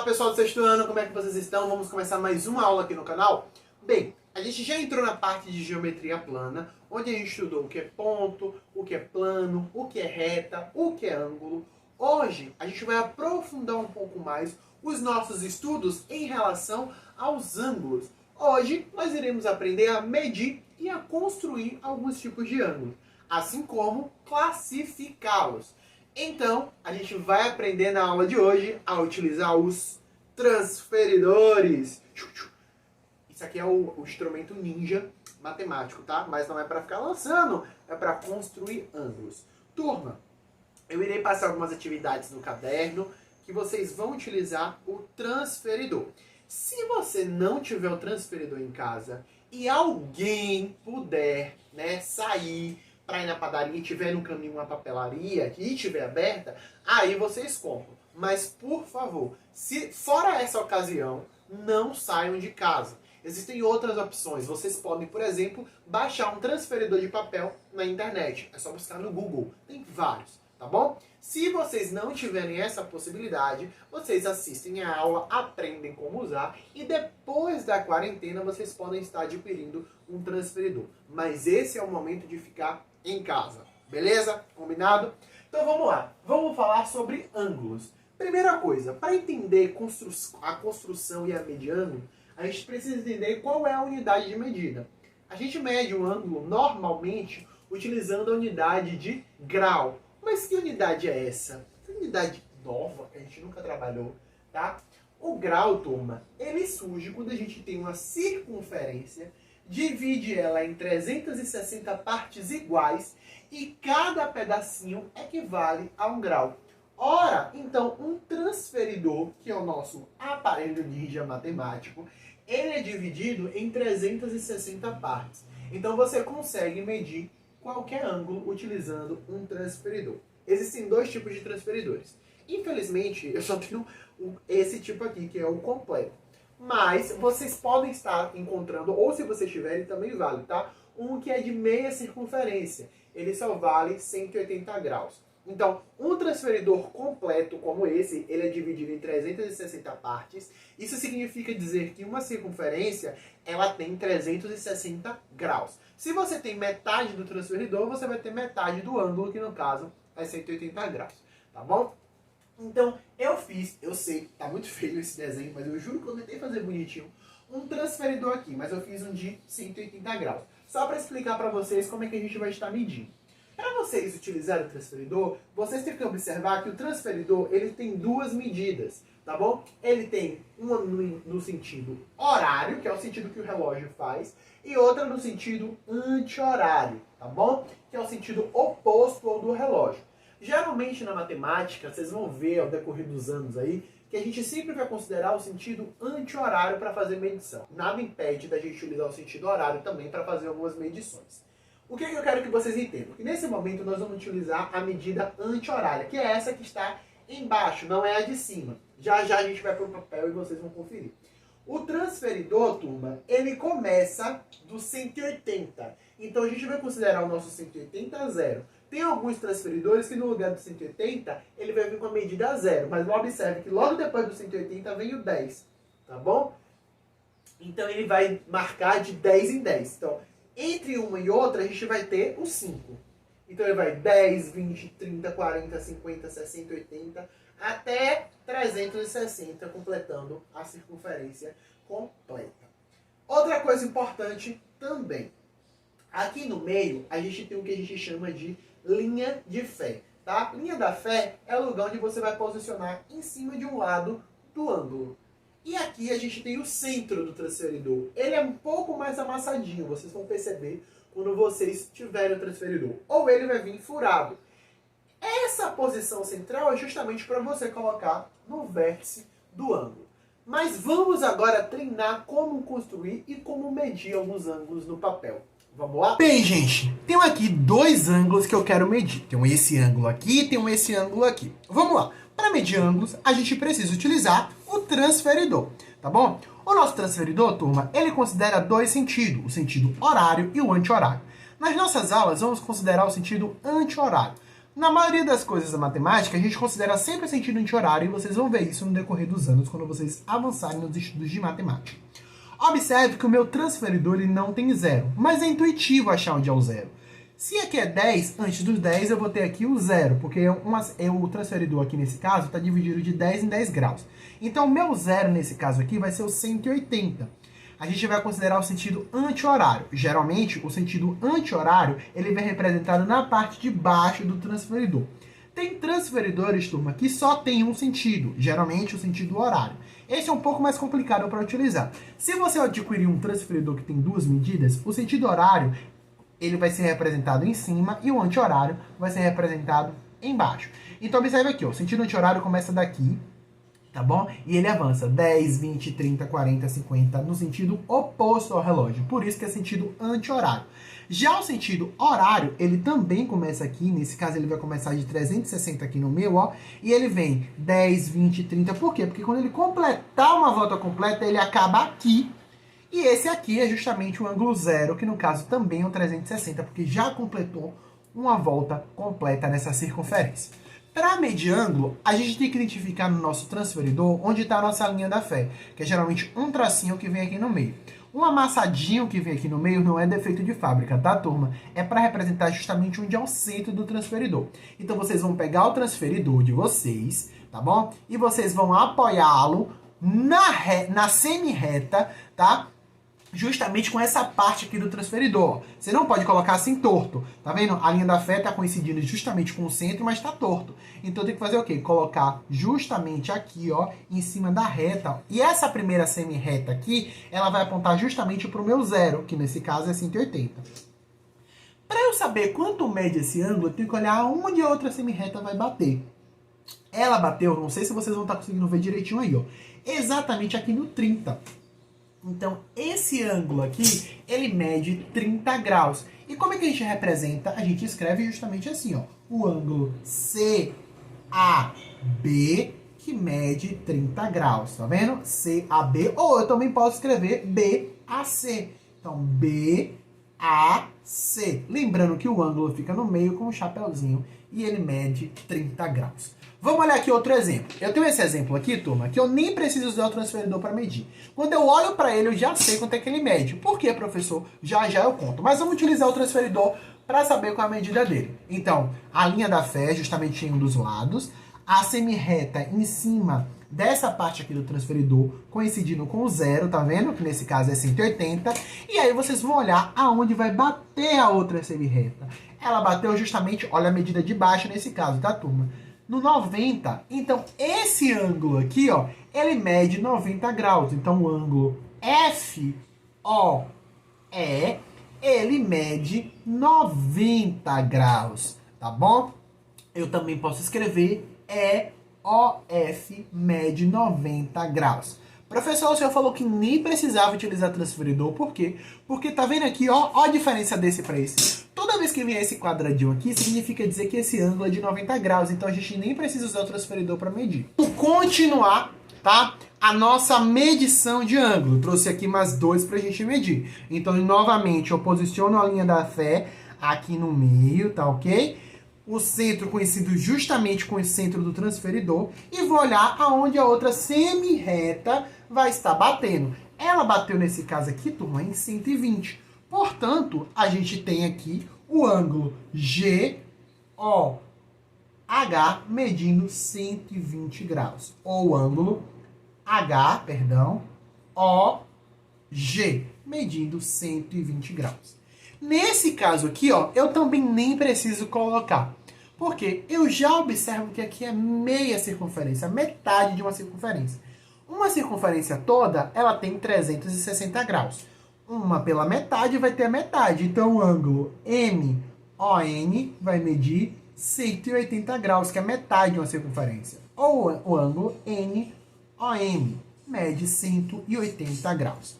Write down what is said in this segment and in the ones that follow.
Olá pessoal do sexto ano, como é que vocês estão? Vamos começar mais uma aula aqui no canal. Bem, a gente já entrou na parte de geometria plana, onde a gente estudou o que é ponto, o que é plano, o que é reta, o que é ângulo. Hoje a gente vai aprofundar um pouco mais os nossos estudos em relação aos ângulos. Hoje nós iremos aprender a medir e a construir alguns tipos de ângulos, assim como classificá-los. Então, a gente vai aprender na aula de hoje a utilizar os transferidores. Isso aqui é o instrumento ninja matemático, tá? Mas não é para ficar lançando, é para construir ângulos. Turma, eu irei passar algumas atividades no caderno que vocês vão utilizar o transferidor. Se você não tiver o transferidor em casa e alguém puder, sair para ir na padaria e tiver no caminho uma papelaria que estiver aberta, aí vocês compram. Mas, por favor, se fora essa ocasião, não saiam de casa. Existem outras opções. Vocês podem, por exemplo, baixar um transferidor de papel na internet. É só buscar no Google. Tem vários, tá bom? Se vocês não tiverem essa possibilidade, vocês assistem a aula, aprendem como usar e depois da quarentena vocês podem estar adquirindo um transferidor. Mas esse é o momento de ficar em casa, beleza? Combinado? Então vamos lá, vamos falar sobre ângulos. Primeira coisa, para entender a construção e a mediano, a gente precisa entender qual é a unidade de medida. A gente mede um ângulo normalmente utilizando a unidade de grau. Mas que unidade é essa? Que unidade nova que a gente nunca trabalhou, tá? O grau, turma, ele surge quando a gente tem uma circunferência, divide ela em 360 partes iguais e cada pedacinho equivale a um grau. Ora, então, um transferidor, que é o nosso aparelho ninja matemático, ele é dividido em 360 partes. Então, você consegue medir qualquer ângulo utilizando um transferidor. Existem dois tipos de transferidores. Infelizmente, eu só tenho esse tipo aqui, que é o completo. Mas vocês podem estar encontrando, ou se vocês tiverem, também vale, tá? Um que é de meia circunferência. Ele só vale 180 graus. Então, um transferidor completo como esse, ele é dividido em 360 partes. Isso significa dizer que uma circunferência, ela tem 360 graus. Se você tem metade do transferidor, você vai ter metade do ângulo, que no caso é 180 graus. Tá bom? Então, eu sei, tá muito feio esse desenho, mas eu juro que eu tentei fazer bonitinho um transferidor aqui, mas eu fiz um de 180 graus. Só para explicar para vocês como é que a gente vai estar medindo. Para vocês utilizarem o transferidor, vocês têm que observar que o transferidor ele tem duas medidas, tá bom? Ele tem uma no sentido horário, que é o sentido que o relógio faz, e outra no sentido anti-horário, tá bom? Que é o sentido oposto ao do relógio. Geralmente na matemática, vocês vão ver ao decorrer dos anos aí, que a gente sempre vai considerar o sentido anti-horário para fazer medição. Nada impede da gente utilizar o sentido horário também para fazer algumas medições. O que eu quero que vocês entendam? Que nesse momento nós vamos utilizar a medida anti-horária, que é essa que está embaixo, não é a de cima. Já já a gente vai para o papel e vocês vão conferir. O transferidor, turma, ele começa do 180. Então a gente vai considerar o nosso 180 zero. Tem alguns transferidores que no lugar do 180, ele vai vir com a medida zero. Mas observe que logo depois do 180 vem o 10, tá bom? Então ele vai marcar de 10 em 10. Então, entre uma e outra, a gente vai ter o 5. Então ele vai 10, 20, 30, 40, 50, 60, 80, até 360, completando a circunferência completa. Outra coisa importante também. Aqui no meio, a gente tem o que a gente chama de linha de fé, tá? Linha da fé é o lugar onde você vai posicionar em cima de um lado do ângulo. E aqui a gente tem o centro do transferidor. Ele é um pouco mais amassadinho, vocês vão perceber quando vocês tiverem o transferidor. Ou ele vai vir furado. Essa posição central é justamente para você colocar no vértice do ângulo. Mas vamos agora treinar como construir e como medir alguns ângulos no papel. Vamos lá? Bem, gente, tenho aqui dois ângulos que eu quero medir. Tem esse ângulo aqui e tem esse ângulo aqui. Vamos lá. Para medir ângulos, a gente precisa utilizar o transferidor, tá bom? O nosso transferidor, turma, ele considera dois sentidos, o sentido horário e o anti-horário. Nas nossas aulas, vamos considerar o sentido anti-horário. Na maioria das coisas da matemática, a gente considera sempre o sentido anti-horário e vocês vão ver isso no decorrer dos anos quando vocês avançarem nos estudos de matemática. Observe que o meu transferidor ele não tem zero, mas é intuitivo achar onde é o zero. Se aqui é 10, antes dos 10 eu vou ter aqui o zero, porque o transferidor aqui nesse caso está dividido de 10 em 10 graus. Então o meu zero nesse caso aqui vai ser o 180. A gente vai considerar o sentido anti-horário. Geralmente, o sentido anti-horário ele vem representado na parte de baixo do transferidor. Tem transferidores, turma, que só tem um sentido, geralmente o sentido horário. Esse é um pouco mais complicado para utilizar. Se você adquirir um transferidor que tem duas medidas, o sentido horário ele vai ser representado em cima e o anti-horário vai ser representado embaixo. Então observe aqui, ó, o sentido anti-horário começa daqui, tá bom? E ele avança 10, 20, 30, 40, 50 no sentido oposto ao relógio. Por isso que é sentido anti-horário. Já o sentido horário, ele também começa aqui. Nesse caso, ele vai começar de 360 aqui no meio, ó. E ele vem 10, 20, 30. Por quê? Porque quando ele completar uma volta completa, ele acaba aqui. E esse aqui é justamente o ângulo zero, que no caso também é um 360, porque já completou uma volta completa nessa circunferência. Para medir ângulo, a gente tem que identificar no nosso transferidor onde está a nossa linha da fé, que é geralmente um tracinho que vem aqui no meio. Um amassadinho que vem aqui no meio não é defeito de fábrica, tá, turma? É para representar justamente onde é o centro do transferidor. Então vocês vão pegar o transferidor de vocês, tá bom? E vocês vão apoiá-lo na semi-reta, tá? Justamente com essa parte aqui do transferidor. Você não pode colocar assim torto. Tá vendo? A linha da fé está coincidindo justamente com o centro, mas está torto. Então tem que fazer o quê? Colocar justamente aqui, ó, em cima da reta. Ó. E essa primeira semi-reta aqui, ela vai apontar justamente para o meu zero, que nesse caso é 180. Para eu saber quanto mede esse ângulo, eu tenho que olhar onde a outra semi-reta vai bater. Ela bateu, não sei se vocês vão estar conseguindo ver direitinho aí, ó. Exatamente aqui no 30. Então, esse ângulo aqui, ele mede 30 graus. E como é que a gente representa? A gente escreve justamente assim, ó. O ângulo CAB, que mede 30 graus. Tá vendo? CAB. Ou eu também posso escrever BAC. Então, BAC. Lembrando que o ângulo fica no meio com um chapeuzinho. E ele mede 30 graus. Vamos olhar aqui outro exemplo. Eu tenho esse exemplo aqui, turma, que eu nem preciso usar o transferidor para medir. Quando eu olho para ele, eu já sei quanto é que ele mede. Por quê, professor? Já eu conto. Mas vamos utilizar o transferidor para saber qual é a medida dele. Então, a linha da fé, justamente em um dos lados, a semi-reta em cima dessa parte aqui do transferidor, coincidindo com o zero, tá vendo? Que nesse caso é 180. E aí vocês vão olhar aonde vai bater a outra semi-reta. Ela bateu justamente, olha a medida de baixo nesse caso, tá, turma? No 90, então esse ângulo aqui, ó, ele mede 90 graus. Então o ângulo FOE, ele mede 90 graus, tá bom? Eu também posso escrever EOF mede 90 graus. Professor, o senhor falou que nem precisava utilizar transferidor, por quê? Porque tá vendo aqui, ó a diferença desse para esse. Toda vez que vier esse quadradinho aqui, significa dizer que esse ângulo é de 90 graus, então a gente nem precisa usar o transferidor para medir. Vamos continuar, tá? A nossa medição de ângulo. Eu trouxe aqui mais dois para a gente medir. Então, novamente, eu posiciono a linha da fé aqui no meio, tá ok? O centro coincido justamente com o centro do transferidor e vou olhar aonde a outra semi-reta vai estar batendo. Ela bateu nesse caso aqui, turma, em 120. Portanto, a gente tem aqui o ângulo GOH medindo 120 graus. Ou o ângulo OG medindo 120 graus. Nesse caso aqui, ó, eu também nem preciso colocar. Porque eu já observo que aqui é meia circunferência, metade de uma circunferência. Uma circunferência toda, ela tem 360 graus. Uma pela metade vai ter a metade. Então, o ângulo MON vai medir 180 graus, que é metade de uma circunferência. Ou o ângulo NOM mede 180 graus.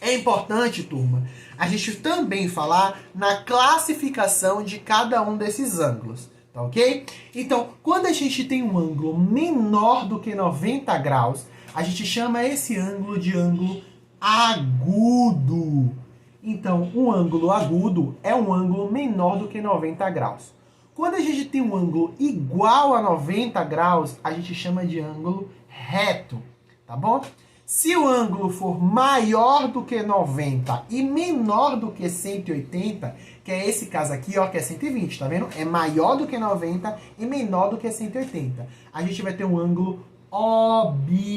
É importante, turma, a gente também falar na classificação de cada um desses ângulos, tá ok? Então, quando a gente tem um ângulo menor do que 90 graus, a gente chama esse ângulo de ângulo agudo. Então, um ângulo agudo é um ângulo menor do que 90 graus. Quando a gente tem um ângulo igual a 90 graus, a gente chama de ângulo reto, tá bom? Se o ângulo for maior do que 90 e menor do que 180, que é esse caso aqui, ó, que é 120, tá vendo? É maior do que 90 e menor do que 180. A gente vai ter um ângulo obtuso.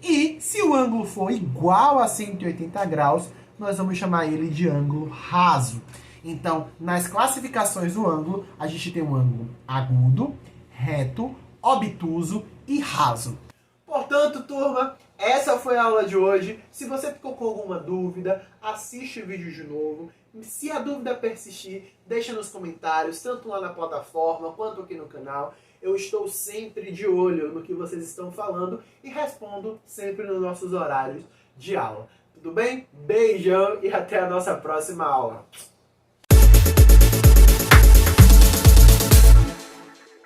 E se o ângulo for igual a 180 graus, nós vamos chamar ele de ângulo raso. Então, nas classificações do ângulo, a gente tem um ângulo agudo, reto, obtuso e raso. Portanto, turma, essa foi a aula de hoje. Se você ficou com alguma dúvida, assiste o vídeo de novo. Se a dúvida persistir, deixa nos comentários, tanto lá na plataforma quanto aqui no canal. Eu estou sempre de olho no que vocês estão falando e respondo sempre nos nossos horários de aula. Tudo bem? Beijão e até a nossa próxima aula.